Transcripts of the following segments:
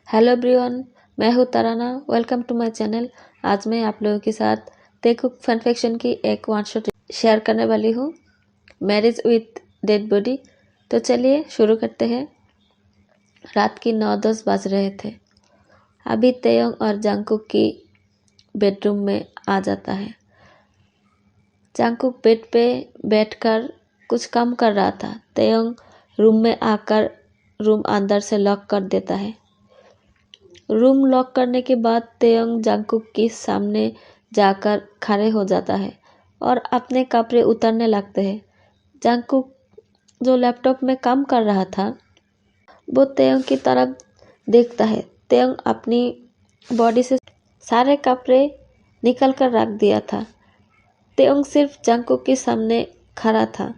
Hello everyone, मैं हूँ Tarana. Welcome to my channel. आज मैं आप लोगों के साथ टेकुक फन फिक्शन की एक वन शॉट शेयर करने वाली हूँ, मैरिज विथ डेड बॉडी। तो चलिए शुरू करते हैं। रात की 9-10 बज रहे थे। अभी तेयोंग और जंगकुक की बेडरूम में आ जाता है। जंगकुक बेड पे बैठकर कुछ काम कर रहा था। तेयोंग रूम में आकर रूम अंदर से लॉक कर देता है। रूम लॉक करने के बाद तेयोंग जंगकुक के सामने जाकर खड़े हो जाता है और अपने कपड़े उतारने लगते हैं। जंगकुक जो लैपटॉप में काम कर रहा था वो तेयोंग की तरफ देखता है। तेयोंग अपनी बॉडी से सारे कपड़े निकल कर रख दिया था। तेयोंग सिर्फ जंगकुक के सामने खड़ा था।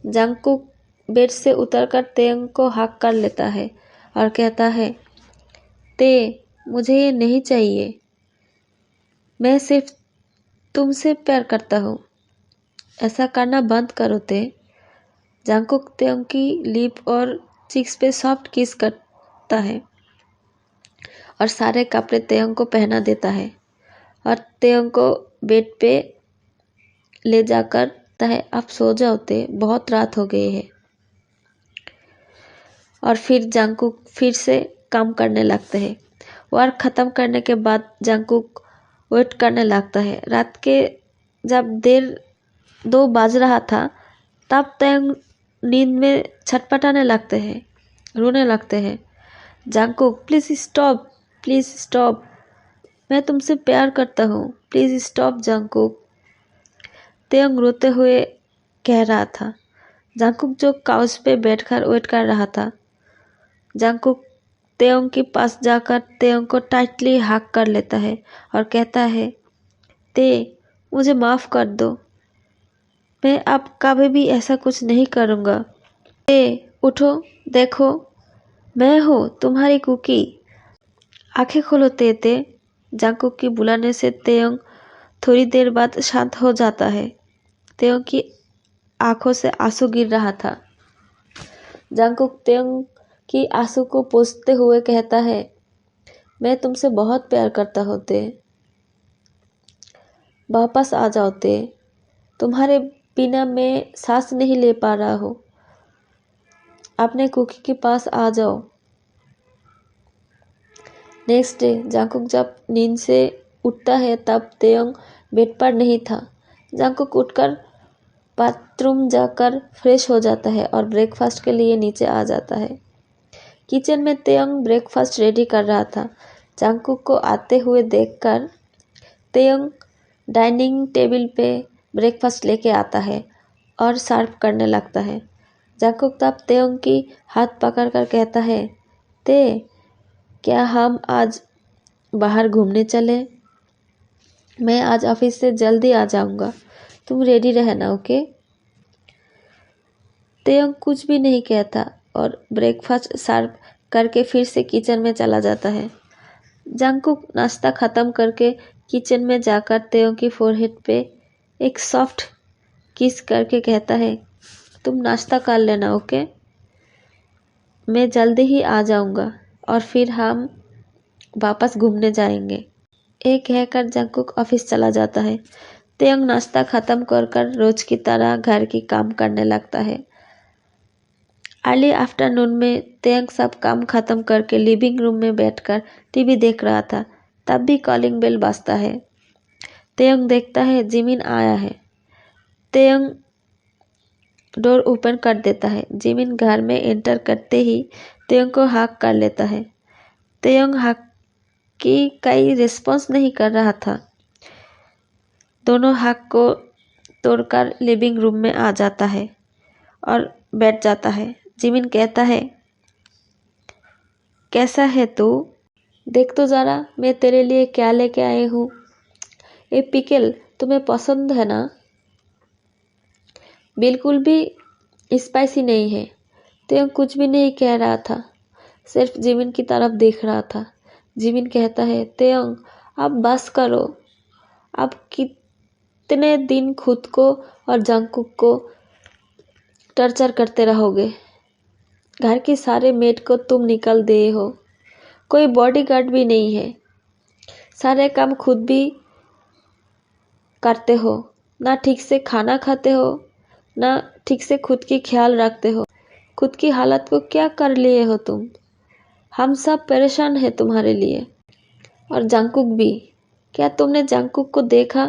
जंगकुक बेड से उतरकर तेयोंग को हक कर लेता है और कहता है, मुझे ये नहीं चाहिए। मैं सिर्फ तुमसे प्यार करता हूँ। ऐसा करना बंद करो ते। जंगकुक तेयोंग की लिप और चिक्स पे सॉफ्ट किस करता है और सारे कपड़े तेयोंग को पहना देता है और तेयोंग को बेड पे ले जाकर कहता है, आप सो जाओ ते, बहुत रात हो गई है। और फिर जंगकुक फिर से काम करने लगते हैं। वर्क ख़त्म करने के बाद जंगकुक वेट करने लगता है। रात के जब 2 बज रहा था तब तेयोंग नींद में छटपटाने लगते हैं, रोने लगते हैं। जंगकुक, प्लीज़ स्टॉप, मैं तुमसे प्यार करता हूँ, प्लीज़ स्टॉप जंगकुक। तेयोंग रोते हुए कह रहा था। जंगकुक जो काउच पे बैठकर वेट कर रहा था। जंगकुक तेयोंग के पास जाकर तेयोंग को टाइटली हग कर लेता है और कहता है, मुझे माफ़ कर दो, मैं अब कभी भी ऐसा कुछ नहीं करूँगा। उठो, देखो, मैं हूँ तुम्हारी कुकी। आंखें खोलो ते। जंगकुक की बुलाने से तेयोंग थोड़ी देर बाद शांत हो जाता है। तेयोंग की आंखों से आंसू गिर रहा था। जंगकुक तेयोंग की आंसू को पोंछते हुए कहता है, मैं तुमसे बहुत प्यार करता हूँ वापस आ जाओ तुम्हारे बिना मैं सांस नहीं ले पा रहा हूँ। अपने कुकी के पास आ जाओ। नेक्स्ट डे जंगकुक जब नींद से उठता है तब तेयोंग बेड पर नहीं था। जंगकुक उठकर बाथरूम जाकर फ्रेश हो जाता है और ब्रेकफास्ट के लिए नीचे आ जाता है। किचन में तेयोंग ब्रेकफास्ट रेडी कर रहा था। जंगकुक को आते हुए देखकर तेयोंग डाइनिंग टेबल पे ब्रेकफास्ट लेके आता है और सर्व करने लगता है। जंगकुक तब तेयोंग की हाथ पकड़कर कहता है, क्या हम आज बाहर घूमने चले? मैं आज ऑफिस से जल्दी आ जाऊंगा, तुम रेडी रहना, ओके? तेयोंग कुछ भी नहीं कहता और ब्रेकफास्ट सर्व करके फिर से किचन में चला जाता है। जंगकुक नाश्ता ख़त्म करके किचन में जाकर तेयोंग की फोरहेड पे एक सॉफ्ट किस करके कहता है, तुम नाश्ता कर लेना, ओके? मैं जल्दी ही आ जाऊंगा और फिर हम वापस घूमने जाएंगे। एक कहकर जंगकुक ऑफिस चला जाता है। तेयोंग नाश्ता ख़त्म कर रोज की तरह घर की काम करने लगता है। अर्ली आफ्टरनून में तेयोंग सब काम ख़त्म करके लिविंग रूम में बैठकर टीवी देख रहा था। तब भी कॉलिंग बेल बजता है। तेयोंग देखता है जिमिन आया है। तेयोंग डोर ओपन कर देता है। जिमिन घर में एंटर करते ही तेयोंग को हक कर लेता है। तेयोंग हक की कई रिस्पॉन्स नहीं कर रहा था। दोनों हक को तोड़कर लिविंग रूम में आ जाता है और बैठ जाता है। जिमिन कहता है, कैसा है तू? देख तो ज़रा मैं तेरे लिए क्या लेके आई हूँ। ये पिकल तुम्हें पसंद है ना? बिल्कुल भी स्पाइसी नहीं है। तेयोंग कुछ भी नहीं कह रहा था, सिर्फ जिमिन की तरफ देख रहा था। जिमिन कहता है, तेयोंग अब बस करो। अब कितने दिन खुद को और जंगकुक को टर्चर करते रहोगे? घर की सारे मेड को तुम निकल दे हो, कोई बॉडीगार्ड भी नहीं है। सारे काम खुद भी करते हो, ना ठीक से खाना खाते हो, ना ठीक से खुद की ख्याल रखते हो। खुद की हालत को क्या कर लिए हो तुम? हम सब परेशान हैं तुम्हारे लिए। और जंगकुक भी। क्या तुमने जंगकुक को देखा?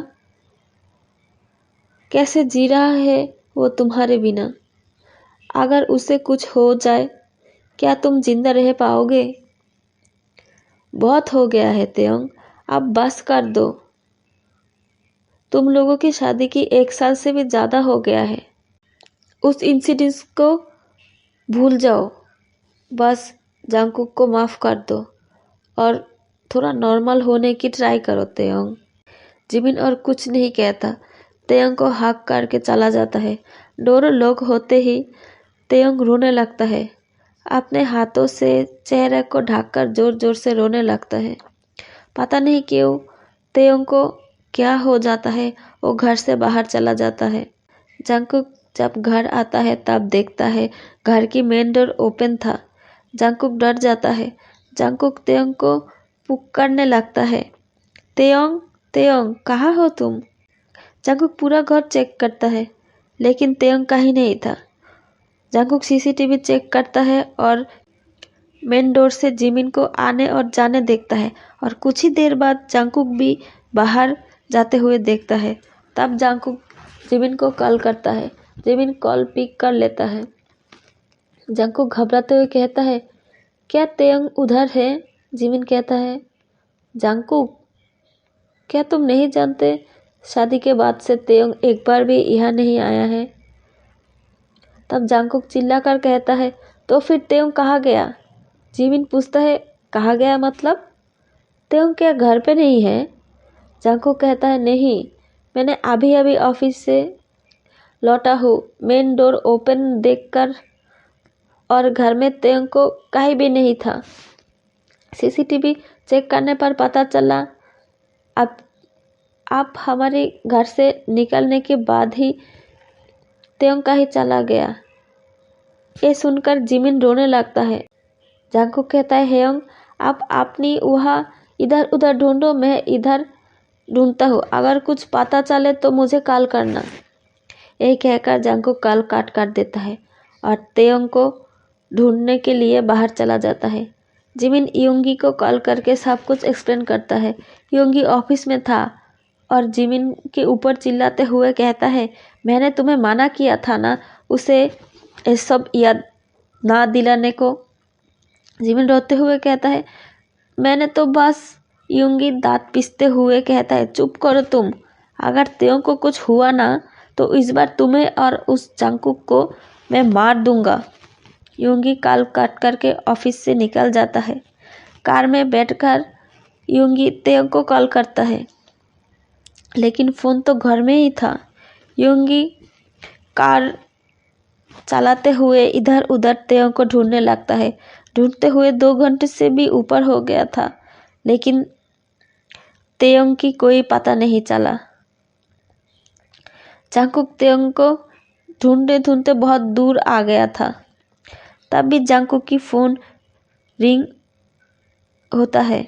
कैसे जी रहा है वो तुम्हारे बिना? अगर उसे कुछ हो जाए, क्या तुम जिंदा रह पाओगे? बहुत हो गया है तेयोंग, अब बस कर दो। तुम लोगों की शादी की 1 साल से भी ज्यादा हो गया है। उस इंसिडेंट को भूल जाओ। बस जंगकुक को माफ कर दो और थोड़ा नॉर्मल होने की ट्राई करो तेयोंग। जिमिन और कुछ नहीं कहता, तेयोंग को हक करके चला जाता है। डोर लॉक होते ही तेयोंग रोने लगता है। अपने हाथों से चेहरे को ढककर जोर जोर से रोने लगता है। पता नहीं क्यों तेयोंग को क्या हो जाता है, वो घर से बाहर चला जाता है। जंगकुक जब घर आता है तब देखता है घर की मेन डोर ओपन था। जंगकुक डर जाता है। जंगकुक तेयोंग को पुकारने लगता है, तेयोंग, तेयोंग, कहाँ हो तुम? जंगकुक पूरा घर चेक करता है, लेकिन तेयोंग कहीं नहीं था। जंगकुक सीसीटीवी चेक करता है और मेन डोर से जिमिन को आने और जाने देखता है और कुछ ही देर बाद जंगकुक भी बाहर जाते हुए देखता है। तब जंगकुक जिमिन को कॉल करता है। जिमिन कॉल पिक कर लेता है। जंगकुक घबराते हुए कहता है, क्या तेयोंग उधर है? जिमिन कहता है, जंगकुक, क्या तुम नहीं जानते शादी के बाद से तेयोंग एक बार भी यहाँ नहीं आया है? तब जंगकुक चिल्लाकर कहता है, तो फिर तेयोंग कहाँ गया? जिमिन पूछता है, कहाँ गया मतलब? तेयोंग क्या घर पे नहीं है? जंगकुक कहता है, नहीं, मैंने अभी अभी ऑफिस से लौटा हूँ। मेन डोर ओपन देखकर और घर में तेयोंग को कहीं भी नहीं था। सीसीटीवी चेक करने पर पता चला अब आप हमारे घर से निकलने के बाद ही तेयोंग कहीं चला गया। ये सुनकर जिमिन रोने लगता है। जंगकुक कहता है, हेयोंग, आप अपनी वहाँ इधर उधर ढूंढो, मैं इधर ढूंढता हूँ। अगर कुछ पता चले तो मुझे कॉल करना। यही कहकर जंगकुक कॉल काट कर देता है और तेयोंग को ढूंढने के लिए बाहर चला जाता है। जिमिन योंगी को कॉल करके सब कुछ एक्सप्लेन करता है। योंगी ऑफिस में था और जिमिन के ऊपर चिल्लाते हुए कहता है, मैंने तुम्हें मना किया था ना उसे ये सब याद ना दिलाने को। जिमिन रोते हुए कहता है, मैंने तो बस। योंगी दांत पीसते हुए कहता है, चुप करो तुम। अगर तेयोंग को कुछ हुआ ना तो इस बार तुम्हें और उस जंगकुक को मैं मार दूंगा। योंगी कॉल काट करके ऑफिस से निकल जाता है। कार में बैठकर योंगी तेयोंग को कॉल करता है, लेकिन फ़ोन तो घर में ही था। योंगी कार चलाते हुए इधर उधर तेयोंग को ढूंढने लगता है। ढूंढते हुए 2 घंटे से भी ऊपर हो गया था, लेकिन तेयोंग की कोई पता नहीं चला। जंगकुक तेयोंग को ढूंढते ढूंढते बहुत दूर आ गया था। तब भी जंगकुक की फ़ोन रिंग होता है।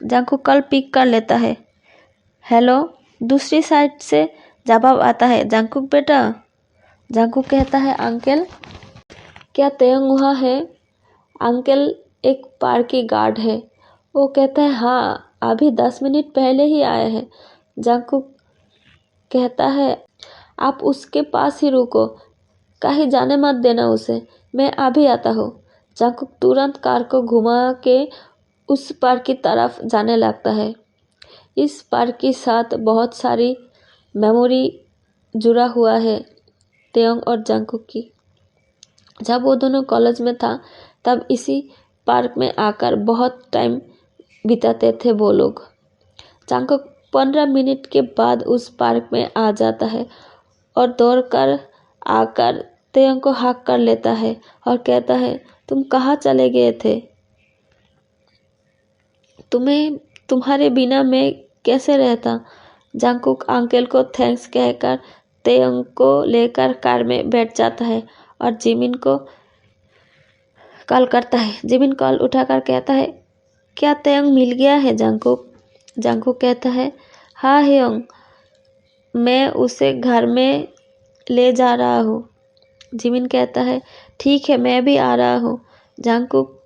जंगकुक कॉल पिक कर लेता है। हेलो। दूसरी साइड से जवाब आता है, जंगकुक बेटा। जंगकुक कहता है, अंकल, क्या तेयोंग वहाँ है? अंकल एक पार्क की गार्ड है। वो कहता है, हाँ, अभी 10 मिनट पहले ही आया है। जंगकुक कहता है, आप उसके पास ही रुको, कहीं जाने मत देना उसे, मैं अभी आता हूँ। जंगकुक तुरंत कार को घुमा के उस पार्क की तरफ जाने लगता है। इस पार्क के साथ बहुत सारी मेमोरी जुड़ा हुआ है तेयोंग और जंगकुक की। जब वो दोनों कॉलेज में था तब इसी पार्क में आकर बहुत टाइम बिताते थे वो लोग। जंगकुक 15 मिनट के बाद उस पार्क में आ जाता है और दौड़कर आकर तेयोंग को हक कर लेता है और कहता है, तुम कहाँ चले गए थे? तुम्हारे बिना मैं कैसे रहता? जंगकुक अंकल को थैंक्स कहकर तेयोंग को लेकर कार में बैठ जाता है और जिमिन को कॉल करता है। जिमिन कॉल उठाकर कहता है, क्या तेयंग मिल गया है जंगकुक? जंगकुक कहता है, हाँ ह्योंग, मैं उसे घर में ले जा रहा हूँ। जिमिन कहता है, ठीक है, मैं भी आ रहा हूँ। जंगकुक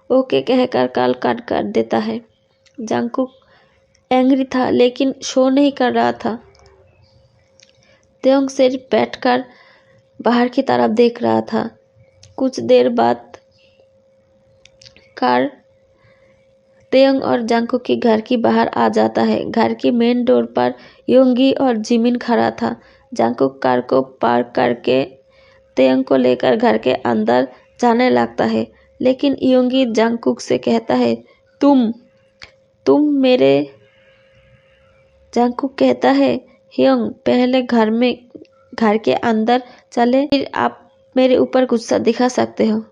ओके कहकर कॉल कट कर देता है। जंगकुक एंग्री था लेकिन शो नहीं कर रहा था। तेयंग सिर्फ बैठकर बाहर की तरफ देख रहा था। कुछ देर बाद कार तेयंग और जंगकुक के घर की बाहर आ जाता है। घर की मेन डोर पर योंगी और जिमिन खड़ा था। जंगकुक कार को पार्क करके तेयंग को लेकर घर के अंदर जाने लगता है, लेकिन योंगी जंगकुक से कहता है, तुम मेरे। जंगकुक कहता है, ह्योंग, पहले घर के अंदर चले, फिर आप मेरे ऊपर गुस्सा दिखा सकते हो।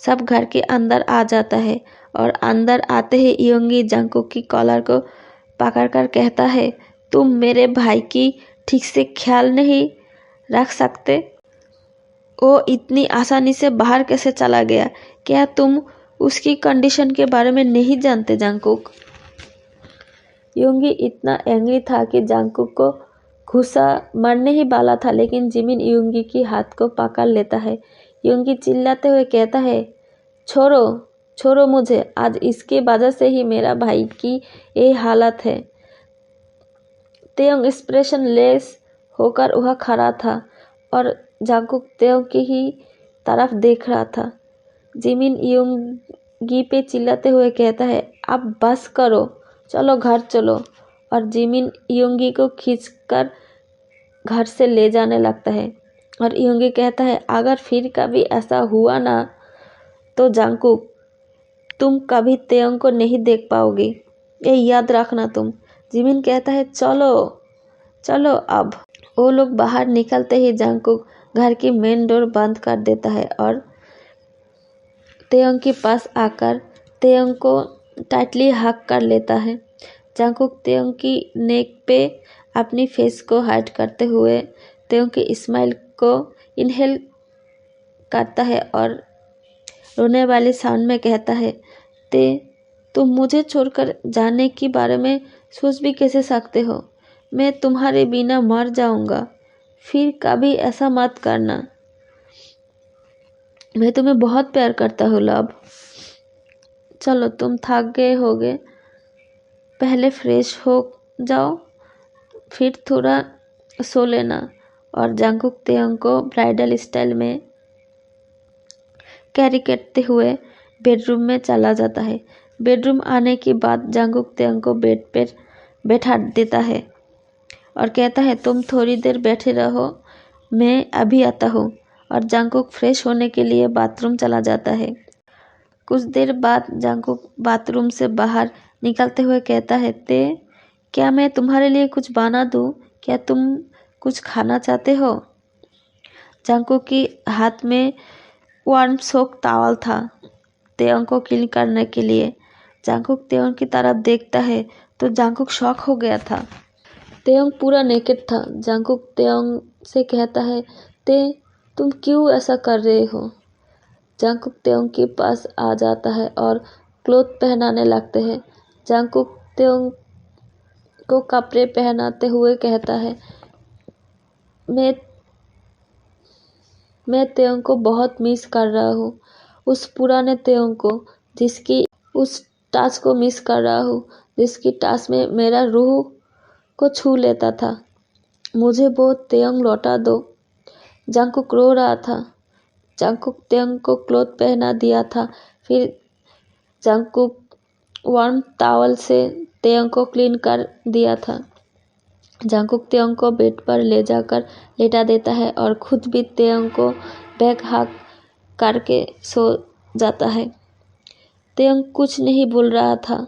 सब घर के अंदर आ जाता है और अंदर आते ही योंगी जंगकुक की कॉलर को पकड़कर कहता है, तुम मेरे भाई की ठीक से ख्याल नहीं रख सकते? वो इतनी आसानी से बाहर कैसे चला गया? क्या तुम उसकी कंडीशन के बारे में नहीं जानते जंगकुक? योंगी इतना एंग्री था कि जंगकुक को गुस्सा मरने ही वाला था, लेकिन जिमिन योंगी की हाथ को पकड़ लेता है। योंगी चिल्लाते हुए कहता है, छोड़ो मुझे, आज इसकी वजह से ही मेरा भाई की ये हालत है। तेयंग एक्सप्रेशन लेस होकर वह खड़ा था और जंगकुक तेयंग की ही तरफ देख रहा था। जिमिन योंगी पे चिल्लाते हुए कहता है, अब बस करो, चलो घर चलो, और जिमिन योंगी को खींचकर घर से ले जाने लगता है। और योंगी कहता है, अगर फिर कभी ऐसा हुआ ना तो जंगकुक, तुम कभी तेयंग को नहीं देख पाओगे, ये याद रखना तुम। जिमिन कहता है, चलो अब। वो लोग बाहर निकलते ही जंगकुक घर की मेन डोर बंद कर देता है और तेयंग के पास आकर तेयंग को टाइटली हग कर लेता है। जंगकुक तेयंग की नेक पे अपनी फेस को हाइड करते हुए तेयंग की स्माइल को इनहेल करता है और रोने वाली साउंड में कहता है, तुम मुझे छोड़कर जाने के बारे में सोच भी कैसे सकते हो? मैं तुम्हारे बिना मर जाऊंगा, फिर कभी ऐसा मत करना। मैं तुम्हें बहुत प्यार करता हूँ लव। चलो, तुम थक गए होगे, पहले फ्रेश हो जाओ, फिर थोड़ा सो लेना। और जंगकुक तेयंग को ब्राइडल स्टाइल में कैरी करते हुए बेडरूम में चला जाता है। बेडरूम आने के बाद जंगकुक तेयंग को बेड पर बैठा देता है और कहता है, तुम थोड़ी देर बैठे रहो, मैं अभी आता हूँ। और जंगकुक फ्रेश होने के लिए बाथरूम चला जाता है। कुछ देर बाद जंगकुक बाथरूम से बाहर निकलते हुए कहता है, क्या मैं तुम्हारे लिए कुछ बना दूँ? क्या तुम कुछ खाना चाहते हो? जंगकुक की हाथ में वार्म सोक टॉवल था तेयंग को क्लीन करने के लिए। जंगकुक तेयंग की तरफ देखता है तो जंगकुक शॉक हो गया था। तेयंग पूरा नेकेड था। जंगकुक तेयंग से कहता है, तुम क्यों ऐसा कर रहे हो? जंगकुक तेयंग के पास आ जाता है और क्लोथ पहनाने लगते हैं। जंगकुक तेयंग को कपड़े पहनाते हुए कहता है, मैं तेयंग को बहुत मिस कर रहा हूँ, उस पुराने तेयंग को, उस टच को मिस कर रहा हूँ, जिसकी टच में मेरा रूह को छू लेता था। मुझे वो तेयंग लौटा दो। जंगकुक रो रहा था। जंगकुक तेयंग को क्लोथ पहना दिया था। फिर जंगकुक वार्म टॉवल से तेयंग को क्लीन कर दिया था। जंगकुक तेयंग को बेड पर ले जाकर लेटा देता है और खुद भी तेयंग को बैक हग करके सो जाता है। तेयंग कुछ नहीं बोल रहा था।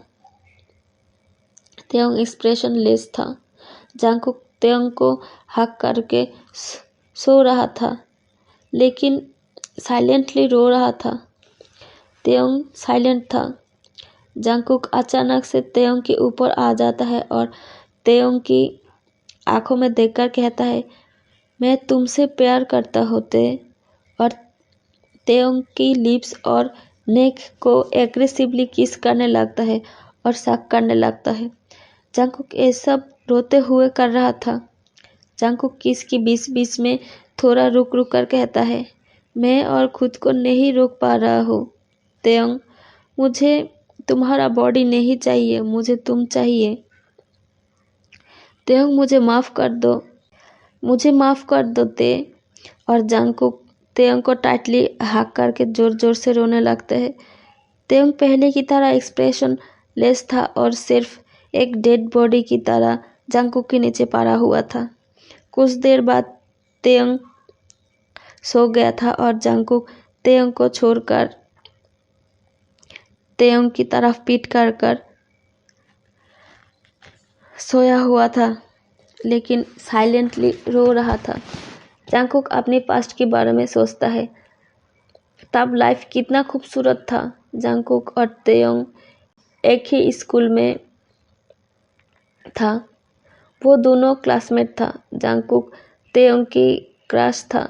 तेयंग एक्सप्रेशन लेस था। जंगकुक तेयंग को हग करके सो रहा था, लेकिन साइलेंटली रो रहा था। तेयंग साइलेंट था। जंगकुक अचानक से तेयंग के ऊपर आ जाता है और तेयंग की आंखों में देखकर कहता है, मैं तुमसे प्यार करता होते। और तेयंग की लिप्स और नेक को एग्रेसिवली किस करने लगता है और शक करने लगता है। जंगकुक ये सब रोते हुए कर रहा था। जंगकुक किस की बीच में थोड़ा रुक रुक कर कहता है, मैं और खुद को नहीं रोक पा रहा हूँ। तेयंग, मुझे तुम्हारा बॉडी नहीं चाहिए, मुझे तुम चाहिए। तेयंग, मुझे माफ़ कर दो, मुझे माफ़ कर दो ते। और जंगकुक तेयंग को टाइटली हाक करके जोर जोर से रोने लगते हैं। तेयंग पहले की तरह एक्सप्रेशन लेस था और सिर्फ एक डेड बॉडी की तरह जंगकुक के नीचे पड़ा हुआ था। कुछ देर बाद तेयंग सो गया था और जंगकुक तेयंग को छोड़कर तेयंग की तरफ पीठ कर सोया हुआ था, लेकिन साइलेंटली रो रहा था। जंगकुक अपने पास्ट के बारे में सोचता है। तब लाइफ कितना खूबसूरत था। जंगकुक और तेयंग एक ही स्कूल में था। वो दोनों क्लासमेट था। जंगकुक तेयंग की क्रश था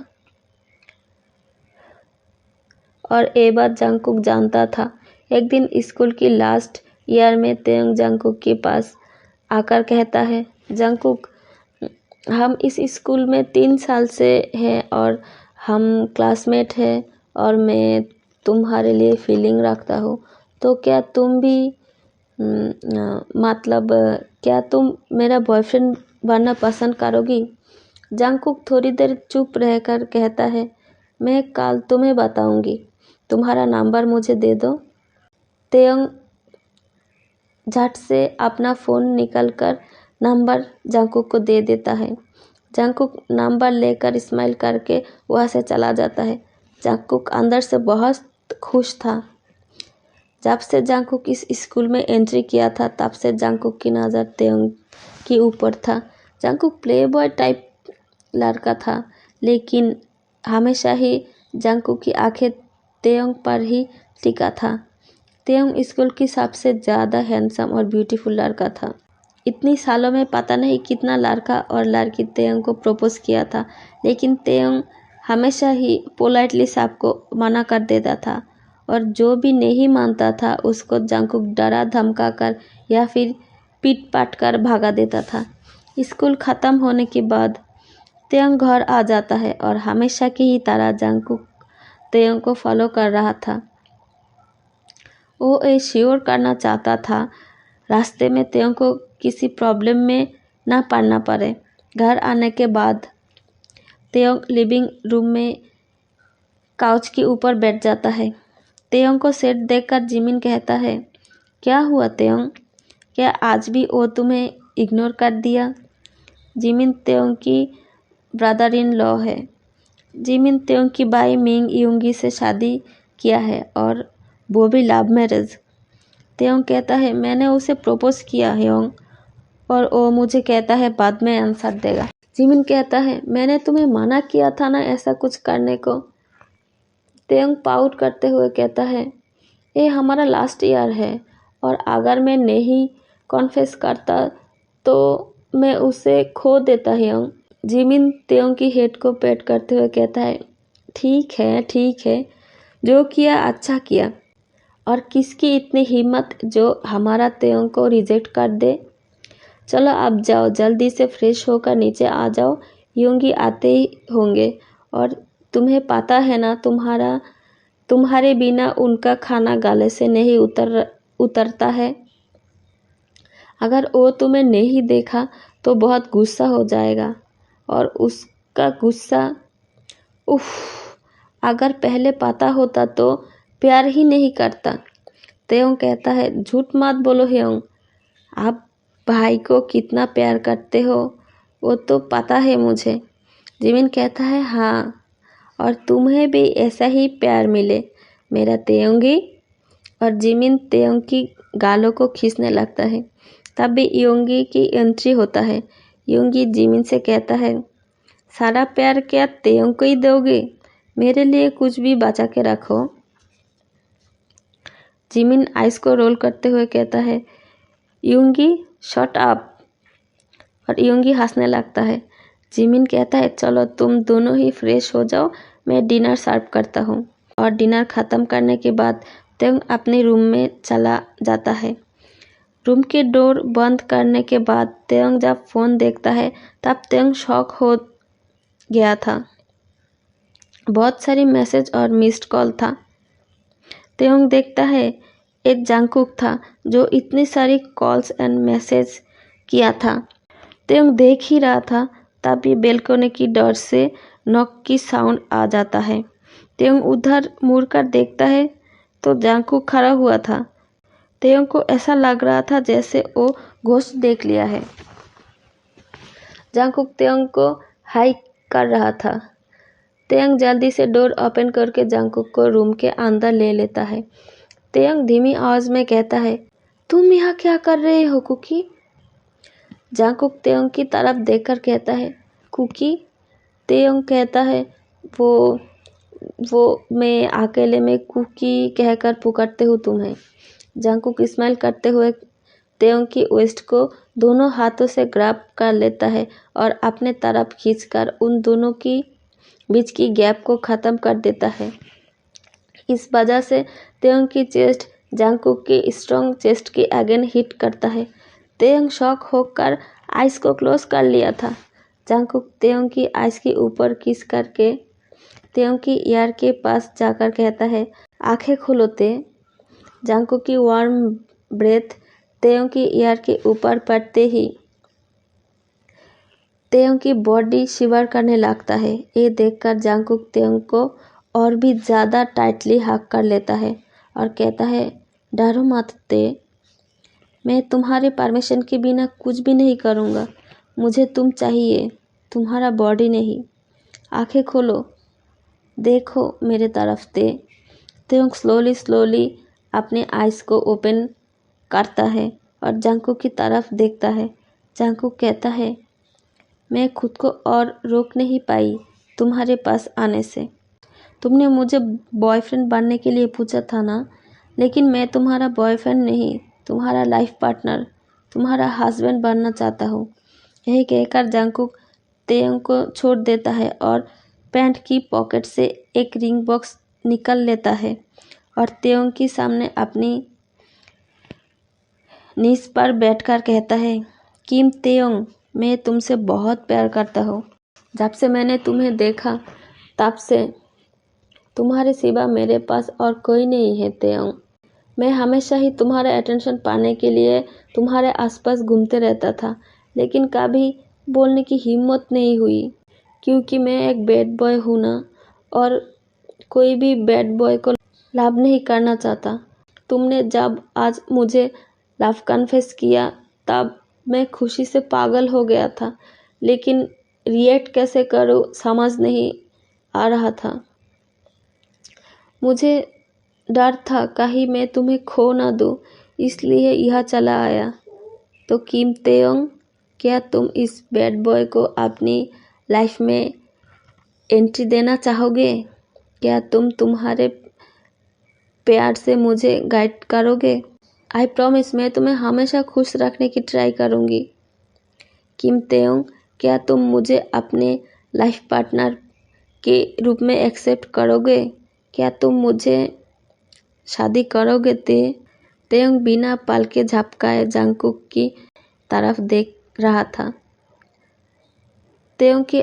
और ये बात जंगकुक जानता था। एक दिन स्कूल की लास्ट ईयर में तेयंग जंगकुक के पास आकर कहता है, जंगकुक, हम इस स्कूल में 3 साल से हैं और हम क्लासमेट हैं और मैं तुम्हारे लिए फीलिंग रखता हूँ, तो क्या तुम भी मतलब क्या तुम मेरा बॉयफ्रेंड बनना पसंद करोगी? जंगकुक थोड़ी देर चुप रहकर कहता है, मैं कल तुम्हें बताऊंगी, तुम्हारा नंबर मुझे दे दो। तेयंग झट से अपना फ़ोन निकलकर नंबर जंगकुक को दे देता है। जंगकुक नंबर लेकर स्माइल करके वहाँ से चला जाता है। जंगकुक अंदर से बहुत खुश था। जब से जंगकुक इस स्कूल में एंट्री किया था, तब से जंगकुक की नज़र तेयंग के ऊपर था। जंगकुक प्ले बॉय टाइप लड़का था, लेकिन हमेशा ही जंगकुक की आंखें तेयंग पर ही टिका था। तेयंग स्कूल की सबसे ज़्यादा हैंडसम और ब्यूटीफुल लड़का था। इतनी सालों में पता नहीं कितना लड़का और लड़की तेयंग को प्रपोज किया था, लेकिन तेयंग हमेशा ही पोलाइटली सबको मना कर देता था और जो भी नहीं मानता था उसको जंगकुक डरा धमका कर या फिर पीट पाट कर भगा देता था। स्कूल ख़त्म होने के बाद तेयंग घर आ जाता है और हमेशा की ही तरह जंगकुक तेयंग को फॉलो कर रहा था। वो ये श्योर करना चाहता था रास्ते में तेयंग को किसी प्रॉब्लम में ना पड़ना पड़े। घर आने के बाद तेयंग लिविंग रूम में काउच के ऊपर बैठ जाता है। तेयंग को सेट देखकर जिमिन कहता है, क्या हुआ तेयंग, क्या आज भी वो तुम्हें इग्नोर कर दिया? जिमिन तेयंग की ब्रदर इन लॉ है। जिमिन तेयंग की भाई मिंग यूंगी से शादी किया है और वो भी लव मैरिज। तेयंग कहता है, मैंने उसे प्रपोज किया है और वो मुझे कहता है बाद में आंसर देगा। जिमिन कहता है, मैंने तुम्हें मना किया था ना ऐसा कुछ करने को। तेयंग पाउट करते हुए कहता है, ये हमारा लास्ट ईयर है और अगर मैं नहीं कॉन्फेस करता तो मैं उसे खो देता हूँ। जिमिन तेयंग की हेड को पेट करते हुए कहता है, ठीक है, जो किया अच्छा किया। और किसकी इतनी हिम्मत जो हमारा तेयंग को रिजेक्ट कर दे। चलो अब जाओ, जल्दी से फ्रेश होकर नीचे आ जाओ, यूंगी आते ही होंगे और तुम्हें पता है ना तुम्हारे बिना उनका खाना गले से नहीं उतरता है। अगर वो तुम्हें नहीं देखा तो बहुत गुस्सा हो जाएगा और उसका गुस्सा, उफ, अगर पहले पता होता तो प्यार ही नहीं करता। तेयंग कहता है, झूठ मत बोलो हेयंग, आप भाई को कितना प्यार करते हो वो तो पता है मुझे। जिमिन कहता है, हाँ, और तुम्हें भी ऐसा ही प्यार मिले मेरा तेयंगी। और जिमिन तेयंग की गालों को खींचने लगता है। तब भी योंगी की एंट्री होता है। योंगी जिमिन से कहता है, सारा प्यार क्या तेयंग को ही दोगे? मेरे लिए कुछ भी बचा के रखो। जिमिन आइस को रोल करते हुए कहता है, योंगी शट अप। और योंगी हंसने लगता है। जिमिन कहता है, चलो तुम दोनों ही फ्रेश हो जाओ, मैं डिनर सर्व करता हूँ। और डिनर ख़त्म करने के बाद तेयंग अपने रूम में चला जाता है। रूम की डोर बंद करने के बाद तेयंग जब फ़ोन देखता है तब तेयंग शॉक हो गया था। बहुत सारी मैसेज और मिस्ड कॉल था। तेयंग देखता है एक जंगकुक था जो इतनी सारी कॉल्स एंड मैसेज किया था। तेयंग देख ही रहा था तभी बेलकोनी की डोर से नॉक की साउंड आ जाता है। तेयंग उधर मुड़कर देखता है तो जंगकुक खड़ा हुआ था। तेयंग को ऐसा लग रहा था जैसे वो घोस्ट देख लिया है। जंगकुक तेयंग को हाई कर रहा था। तेयंग जल्दी से डोर ओपन करके जंगकुक को रूम के अंदर ले लेता है। तेयंग धीमी आवाज में कहता है, तुम यहाँ क्या कर रहे हो कुकी? जंगकुक तेयंग की तरफ देखकर कहता है, कुकी? तेयंग कहता है, वो मैं अकेले में कुकी कहकर पुकारते हूँ तुम्हें। जंगकुक स्माइल करते हुए तेयंग की वेस्ट को दोनों हाथों से ग्रैब कर लेता है और अपने तरफ खींचकर उन दोनों की बीच की गैप को ख़त्म कर देता है। इस वजह से तेयंग की चेस्ट जंगकुक की स्ट्रॉन्ग चेस्ट की अगेन हिट करता है। तेयंग शॉक होकर आइस को क्लोज कर लिया था। जंगकुक तेयंग की आइस के ऊपर किस करके तेयंग की ईयर के पास जाकर कहता है, आंखें खोलो ते। जंगकुक की वार्म ब्रेथ तेयंग की ईयर के ऊपर पड़ते ही तेयंग की बॉडी शिवर करने लगता है। ये देखकर जंगकुक तेयंग को और भी ज़्यादा टाइटली हग कर लेता है और कहता है, डरो मत ते, मैं तुम्हारे परमिशन के बिना कुछ भी नहीं करूँगा। मुझे तुम चाहिए, तुम्हारा बॉडी नहीं। आंखें खोलो, देखो मेरे तरफ ते। तेयंग स्लोली अपने आइज़ को ओपन करता है और जंगकुक की तरफ देखता है। जंगकुक कहता है, मैं खुद को और रोक नहीं पाई तुम्हारे पास आने से। तुमने मुझे बॉयफ्रेंड बनने के लिए पूछा था ना, लेकिन मैं तुम्हारा बॉयफ्रेंड नहीं, तुम्हारा लाइफ पार्टनर, तुम्हारा हस्बैंड बनना चाहता हूँ। यही कहकर जंगकुक तेयंग को छोड़ देता है और पैंट की पॉकेट से एक रिंग बॉक्स निकल लेता है और तेयंग के सामने अपनी नीज पर बैठकर कहता है, किम तेयंग, मैं तुमसे बहुत प्यार करता हूँ। जब से मैंने तुम्हें देखा तब से तुम्हारे सिवा मेरे पास और कोई नहीं है तेयंग। मैं हमेशा ही तुम्हारा अटेंशन पाने के लिए तुम्हारे आसपास घूमते रहता था, लेकिन कभी बोलने की हिम्मत नहीं हुई क्योंकि मैं एक बैड बॉय हूँ ना, और कोई भी बैड बॉय को लव नहीं करना चाहता। तुमने जब आज मुझे लव कन्फेस किया तब मैं खुशी से पागल हो गया था, लेकिन रिएक्ट कैसे करूँ समझ नहीं आ रहा था। मुझे डर था कहीं मैं तुम्हें खो ना दूँ, इसलिए यह चला आया। तो किम तेयंग, क्या तुम इस बैड बॉय को अपनी लाइफ में एंट्री देना चाहोगे? क्या तुम तुम्हारे प्यार से मुझे गाइड करोगे? आई प्रॉमिस, मैं तुम्हें हमेशा खुश रखने की ट्राई करूँगी। किम तेयंग, क्या तुम मुझे अपने लाइफ पार्टनर के रूप में एक्सेप्ट करोगे? क्या तुम मुझे शादी करोगे ते? तेयंग बिना पलके झपकाए जंगकुक की तरफ देख रहा था। तेयंग की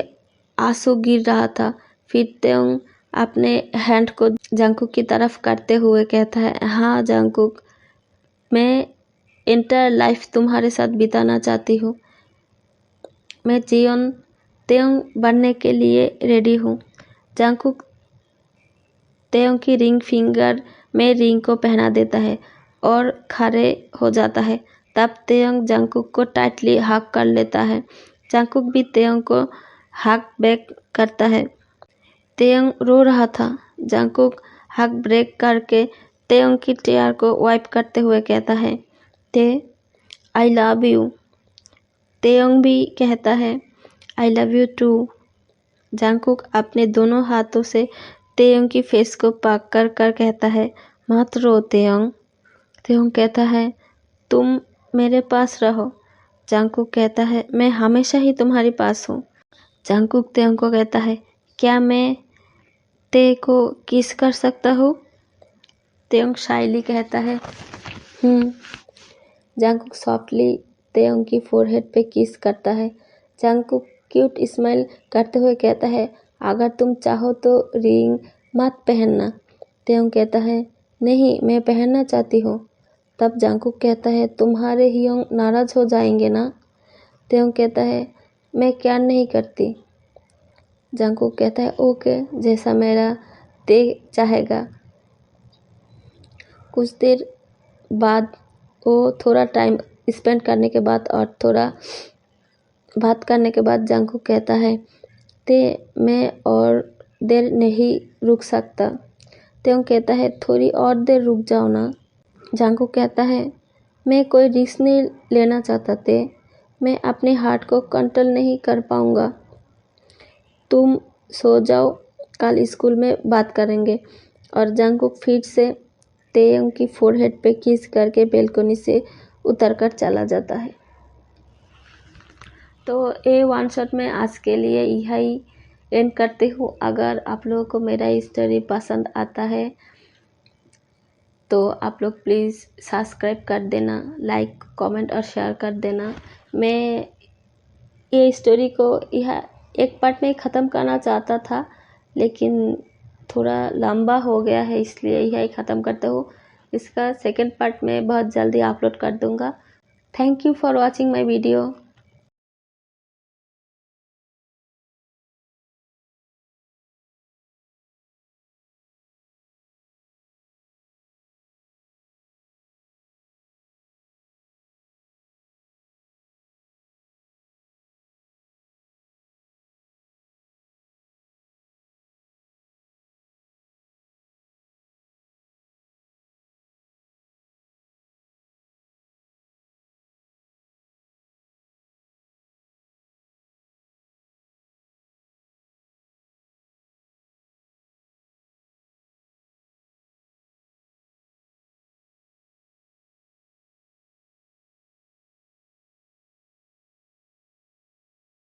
आंसू गिर रहा था। फिर तेयंग अपने हैंड को जंगकुक की तरफ करते हुए कहता है, हाँ जंगकुक, मैं एंटायर लाइफ तुम्हारे साथ बिताना चाहती हूँ। मैं जियोन तेयंग बनने के लिए रेडी हूँ। जंगकुक तेयंग की रिंग फिंगर में रिंग को पहना देता है और खड़े हो जाता है। तब तेयंग जंगकुक को टाइटली हग कर लेता है। जंगकुक भी तेयंग को हग बैक करता है। तेयंग रो रहा था। जंगकुक हग ब्रेक करके तेयंग की टीयर को वाइप करते हुए कहता है, ते आई लव यू। तेयंग भी कहता है, I love you too. Jungkook अपने दोनों हाथों से तेयंग की फेस को पकड़ कर कहता है, मत रो तेयंग। तेयंग कहता है, तुम मेरे पास रहो। जंगकुक कहता है, मैं हमेशा ही तुम्हारे पास हूँ। जंगकुक तेयंग को कहता है, क्या मैं ते को किस कर सकता हूँ? तेयोंग शाइली कहता है जंगकुक सॉफ्टली तेयोंग की फोरहेड पे किस करता है। जंगकुक क्यूट स्माइल करते हुए कहता है, अगर तुम चाहो तो रिंग मत पहनना। तेयोंग कहता है, नहीं, मैं पहनना चाहती हूँ। तब जंगकुक कहता है, तुम्हारे हियोंग नाराज हो जाएंगे ना। तेयोंग कहता है, मैं क्या नहीं करती। जंगकुक कहता है, ओके, जैसा मेरा ते चाहेगा। कुछ देर बाद वो थोड़ा टाइम स्पेंड करने के बाद और थोड़ा बात करने के बाद जंगकुक कहता है, मैं और देर नहीं रुक सकता। तेयोंग कहता है, थोड़ी और देर रुक जाओ ना। जंगकुक कहता है, मैं कोई रिस्क नहीं लेना चाहता ते, मैं अपने हार्ट को कंट्रोल नहीं कर पाऊंगा। तुम सो जाओ, कल स्कूल में बात करेंगे। और जंगकुक फिर से तेयोंग की फोरहेड पे किस करके बेलकनी से उतरकर चला जाता है। तो ये वन शॉट में आज के लिए यही एंड करती हूँ। अगर आप लोगों को मेरा स्टोरी पसंद आता है तो आप लोग प्लीज़ सब्सक्राइब कर देना, लाइक, कमेंट और शेयर कर देना। मैं ये स्टोरी को यह एक पार्ट में ख़त्म करना चाहता था, लेकिन थोड़ा लंबा हो गया है, इसलिए यही ख़त्म करता हूँ। इसका सेकंड पार्ट में बहुत जल्दी अपलोड कर दूँगा। Thank you for watching my video.